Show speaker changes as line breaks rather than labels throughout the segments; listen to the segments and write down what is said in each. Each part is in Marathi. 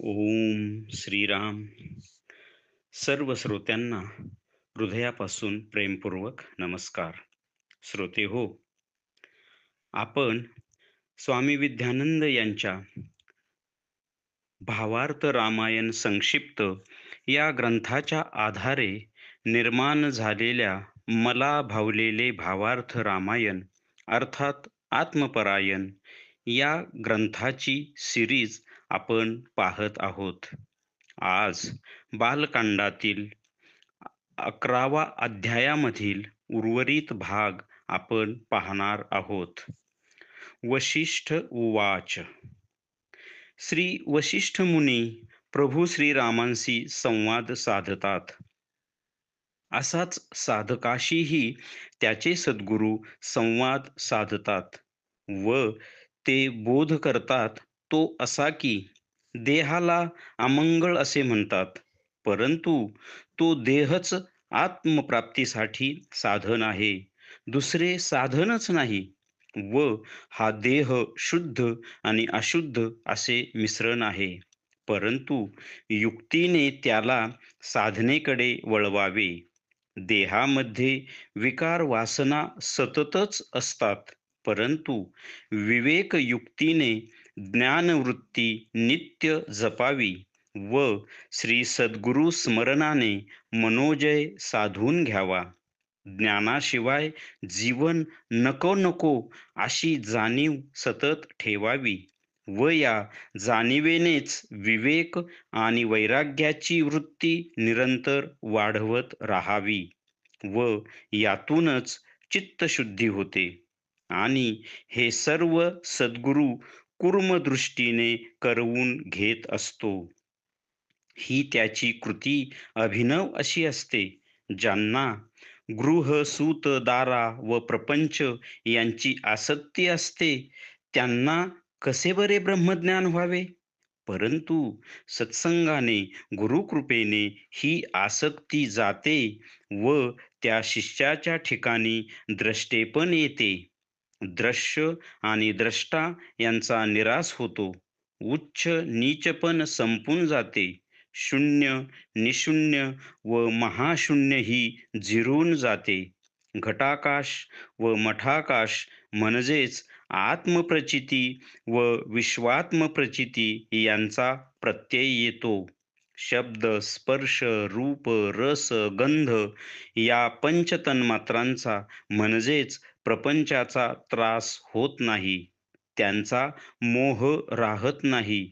ओम श्रीराम. सर्व श्रोत्यांना हृदयापासून प्रेमपूर्वक नमस्कार. श्रोते हो, आपण स्वामी विद्यानंद यांच्या भावार्थ रामायण संक्षिप्त या ग्रंथाच्या आधारे निर्माण झालेल्या मला भावलेले भावार्थ रामायण अर्थात आत्मपरायण या ग्रंथाची सिरीज आपण पाहत आहोत. आज बालकांडातील 11वा अध्यायामधील उर्वरित भाग आपण पाहणार आहोत. वशिष्ठ उवाच. श्री वशिष्ठ मुनी प्रभू श्रीरामांशी संवाद साधतात. असाच साधकाशीही त्याचे सद्गुरू संवाद साधतात व ते बोध करतात तो असा की देहाला अमंगळ असे म्हणतात, परंतु तो देहच आत्मप्राप्तीसाठी साधन आहे, दुसरे साधनच नाही. व हा देह शुद्ध आणि अशुद्ध असे मिश्रण आहे, परंतु युक्तीने त्याला साधनेकडे वळवावे. देहामध्ये विकार वासना सततच असतात, परंतु विवेक युक्तीने ज्ञानवृत्ती नित्य जपावी व श्री सद्गुरु स्मरणाने मनोजय साधून घ्यावा. ज्ञानाशिवाय जीवन नको नको अशी जाणीव सतत ठेवावी व या जाणीवेनेच विवेक आणि वैराग्याची वृत्ती निरंतर वाढवत राहावी व यातूनच चित्तशुद्धी होते. आणि हे सर्व सद्गुरु कुर्मदृष्टीने करवून घेत असतो. ही त्याची कृती अभिनव अशी असते. ज्यांना गृह सूत दारा व प्रपंच यांची आसक्ती असते त्यांना कसे बरे ब्रह्मज्ञान व्हावे. परंतु सत्संगाने गुरुकृपेने ही आसक्ती जाते व त्या शिष्याच्या ठिकाणी द्रष्टेपण येते. दृश्य आणि द्रष्टा यांचा निराश होतो. उच्च नीचपण संपून जाते. शून्य निशून्य व महाशून्य ही जिरून जाते. घटाकाश व मठाकाश म्हणजेच आत्मप्रचिती व विश्वात्मप्रचिती यांचा प्रत्यय येतो. शब्द स्पर्श रूप रस गंध या पंचतन्मात्रांचा म्हणजेच प्रपंचाचा त्रास होत नाही, त्यांचा मोह राहत नाही,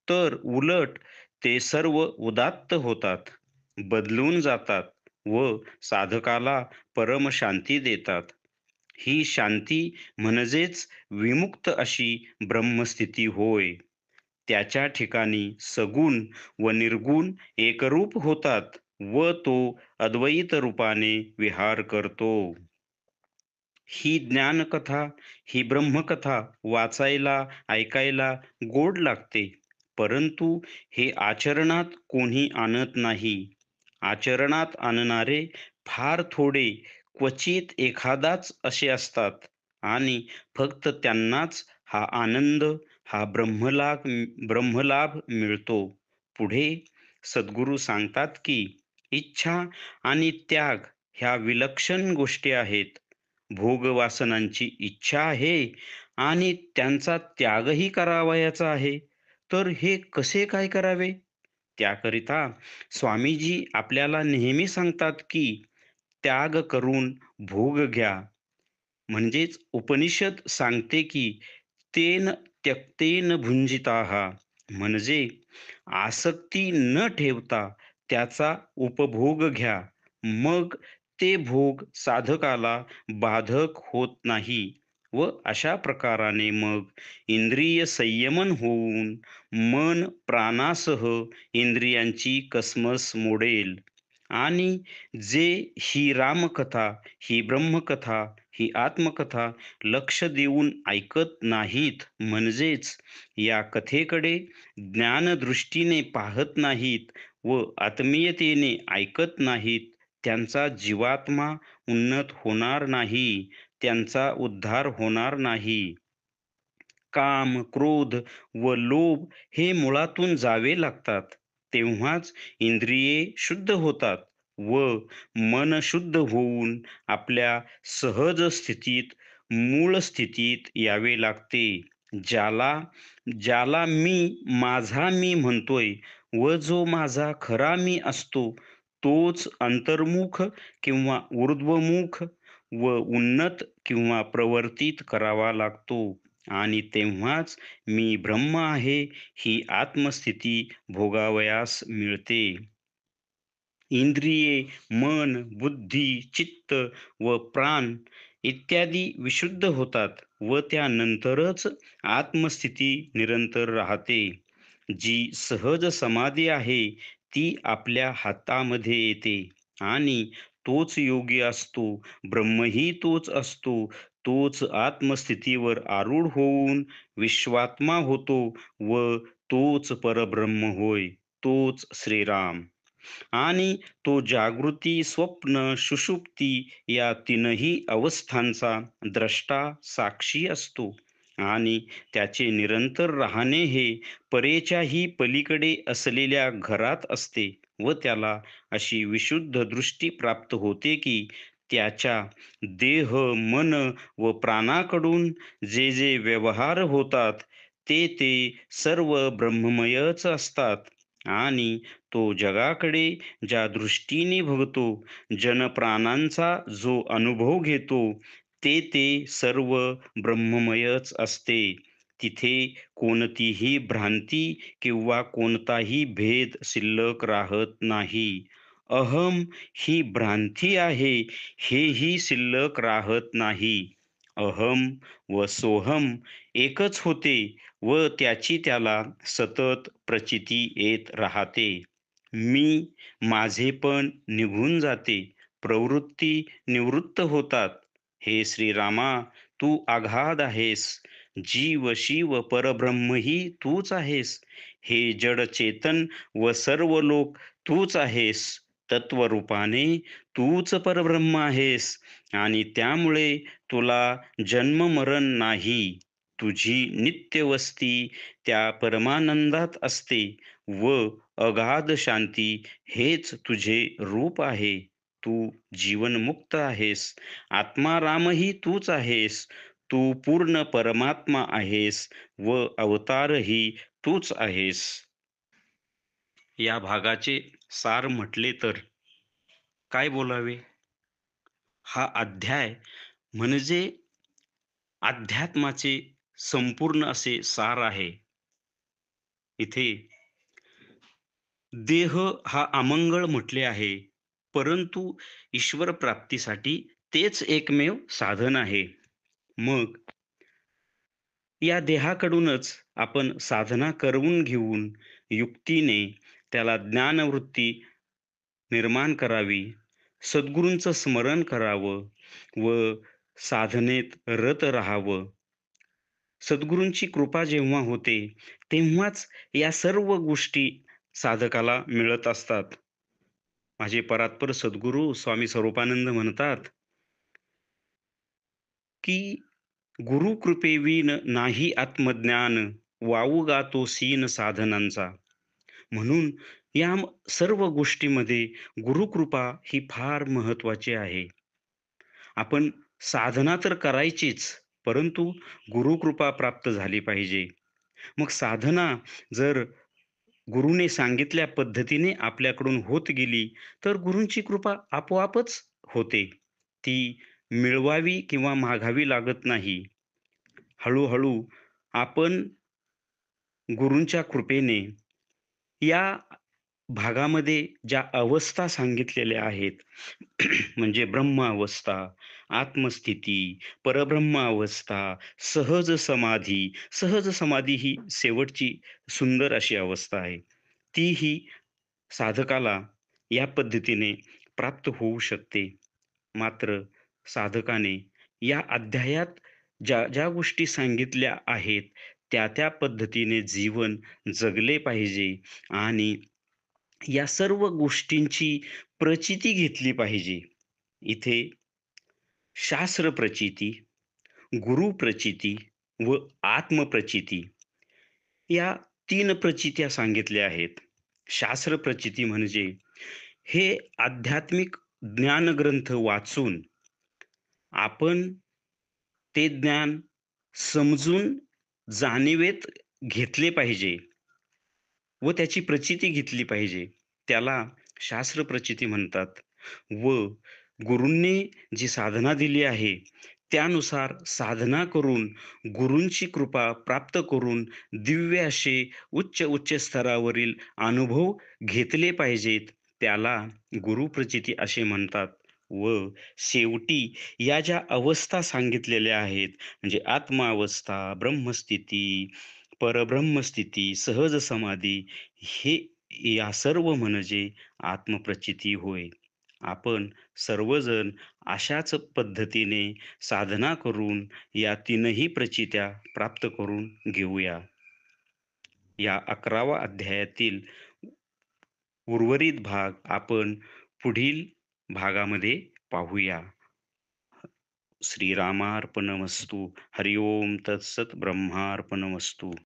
तर उलट ते सर्व उदात्त होतात, बदलून जातात व साधकाला परमशांती देतात. ही शांती म्हणजेच विमुक्त अशी ब्रह्मस्थिती होय. त्याच्या ठिकाणी सगुण व निर्गुण एकरूप होतात व तो अद्वैत रूपाने विहार करतो. ही ज्ञानकथा, ही ब्रह्मकथा वाचायला ऐकायला गोड लागते, परंतु हे आचरणात कोणी आणत नाही. आचरणात आणणारे फार थोडे, क्वचित एखादाच असे असतात आणि फक्त त्यांनाच हा आनंद, हा ब्रह्मलाभ मिळतो. पुढे सद्गुरू सांगतात की इच्छा आणि त्याग ह्या विलक्षण गोष्टी आहेत. भोगवासनांची इच्छा आहे आणि त्यांचा त्यागही करावयाचा आहे, तर हे कसे काय करावे? त्याकरिता स्वामीजी आपल्याला नेहमी सांगतात की त्याग करून भोग घ्या. म्हणजेच उपनिषद सांगते की तेन त्यक्तेन भुंजिताः, म्हणजे आसक्ती न ठेवता त्याचा उपभोग घ्या. मग ते भोग साधकाला बाधक होत नाही व अशा प्रकाराने मग इंद्रिय संयमन होऊन मन प्राणासह इंद्रियांची कसमस मोडेल. आणि जे ही रामकथा, ही ब्रह्मकथा, ही आत्मकथा लक्ष देऊन ऐकत नाहीत, म्हणजेच या कथेकडे ज्ञानदृष्टीने पाहत नाहीत व आत्मीयतेने ऐकत नाहीत, त्यांचा जीवात्मा उन्नत होणार नाही, त्यांचा उद्धार होणार नाही. काम, क्रोध व लोभ हे मुळातून जावे लागतात. तेव्हाच इंद्रिये शुद्ध होतात व मन शुद्ध होऊन आपल्या सहज स्थितीत, मूळ स्थितीत यावे लागते. ज्याला ज्याला माझा मी म्हणतोय व जो माझा खरा मी असतो, तोच अंतर्मुख किंवा ऊर्ध्वमुख व उन्नत किंवा प्रवर्तित करावा लागतो. आणि तेव्हाच मी ब्रह्म आहे ही आत्मस्थिती भोगावयास मिळते. इंद्रिये, मन, बुद्धी, चित्त व प्राण इत्यादी विशुद्ध होतात व त्यानंतरच आत्मस्थिती निरंतर राहते. जी सहज समाधी आहे ती आपल्या हातामध्ये येते आणि तोच योगी असतो. ब्रह्मही तोच असतो. तोच आत्मस्थितीवर आरूढ होऊन विश्वात्मा होतो व तोच परब्रह्म होय. तोच श्रीराम. आणि तो जागृती, स्वप्न, सुषुप्ती या तीनही अवस्थांचा द्रष्टा, साक्षी असतो आणि त्याचे निरंतर राहणे हे परेच्याही पलीकडे असलेल्या घरात असते व त्याला अशी विशुद्ध दृष्टी प्राप्त होते की त्याच्या देह, मन व प्राणाकडून जे जे व्यवहार होतात ते सर्व ब्रह्ममयच असतात आणि तो जगाकडे ज्या दृष्टीने बघतो, जनप्राणांचा जो अनुभव घेतो, ते सर्व ब्रह्ममयच असते. तिथे कोणतीही भ्रांती किंवा कोणताही भेद शिल्लक राहत नाही. अहम ही भ्रांती आहे, हेही शिल्लक राहत नाही. अहम व सोहम एकच होते व त्याची त्याला सतत प्रचिती येत राहते. मी, माझेपण निघून जाते, प्रवृत्ती निवृत्त होतात. हे श्रीरामा, तू आघाद आहेस. जीव, शिव, परब्रह्मही तूच आहेस. हे जड चेतन व सर्व लोक तूच आहेस. तत्वरूपाने तूच परब्रह्म आहेस आणि त्यामुळे तुला जन्म मरण नाही. तुझी नित्य वस्ती त्या परमानंदात असते व अगाध शांती हेच तुझे रूप आहे. तू जीवनमुक्त आहेस. आत्मारामही तूच आहेस. तू पूर्ण परमात्मा आहेस व अवतारही तूच आहेस. या भागाचे सार म्हटले तर काय बोलावे? हा अध्याय म्हणजे अध्यात्माचे संपूर्ण असे सार आहे. इथे देह हा अमंगळ म्हटले आहे, परंतु ईश्वर प्राप्तीसाठी तेच एकमेव साधन आहे. मग या देहाकडूनच आपण साधना करून घेऊन युक्तीने त्याला ज्ञानवृत्ती निर्माण करावी, सद्गुरूंचं स्मरण करावं व साधनेत रत राहावं. सद्गुरूंची कृपा जेव्हा होते, तेव्हाच या सर्व गोष्टी साधकाला मिळत असतात. माझे परात्पर सद्गुरू स्वामी स्वरूपानंद म्हणतात, की गुरु कृपेविन नाही आत्मज्ञान, वावगा तो सीन साधनांचा. म्हणून या सर्व गोष्टीमध्ये गुरुकृपा ही फार महत्वाची आहे. आपण साधना तर करायचीच, परंतु गुरुकृपा प्राप्त झाली पाहिजे. मग साधना जर गुरुने सांगितल्या पद्धतीने आपल्याकडून होत गेली, तर गुरूंची कृपा आपोआपच होते. ती मिळवावी किंवा मागावी लागत नाही. हळू आपण गुरूंच्या कृपेने या भागामध्ये ज्या अवस्था सांगितलेल्या आहेत, म्हणजे ब्रह्म अवस्था, आत्मस्थिती, परब्रह्म अवस्था, सहज समाधी. सहज समाधी ही शेवटची सुंदर अशी अवस्था आहे. तीही साधकाला या पद्धतीने प्राप्त होऊ शकते. मात्र साधकाने या अध्यायात ज्या ज्या गोष्टी सांगितल्या आहेत, त्या पद्धतीने जीवन जगले पाहिजे आणि या सर्व गोष्टींची प्रचिती घेतली पाहिजे. इथे शास्त्र प्रचिती, गुरु प्रचिती व आत्मप्रचिती या 3 प्रचित्या सांगितल्या आहेत. शास्त्र प्रचिती म्हणजे हे आध्यात्मिक ज्ञानग्रंथ वाचून आपण ते ज्ञान समजून जाणीवेत घेतले पाहिजे व त्याची प्रचिती घेतली पाहिजे. त्याला शास्त्र प्रचिती म्हणतात. व गुरूंनी जी साधना दिली आहे, त्यानुसार साधना करून गुरूंची कृपा प्राप्त करून दिव्य असे उच्च स्तरावरील अनुभव घेतले पाहिजेत. त्याला गुरुप्रचिती असे म्हणतात. व शेवटी या ज्या अवस्था सांगितलेल्या आहेत, म्हणजे आत्मावस्था, ब्रह्मस्थिती, परब्रह्मस्थिती, सहज समाधी, हे या सर्व म्हणजे आत्मप्रचिती होय. आपण सर्वजण अशाच पद्धतीने साधना करून या तीनही प्रचित्या प्राप्त करून घेऊया. या 11व्या अध्यायातील उर्वरित भाग आपण पुढील भागामध्ये पाहूया. श्रीरामार्पणमस्तु. हरि ओम तत्सत ब्रह्मार्पणमस्तु.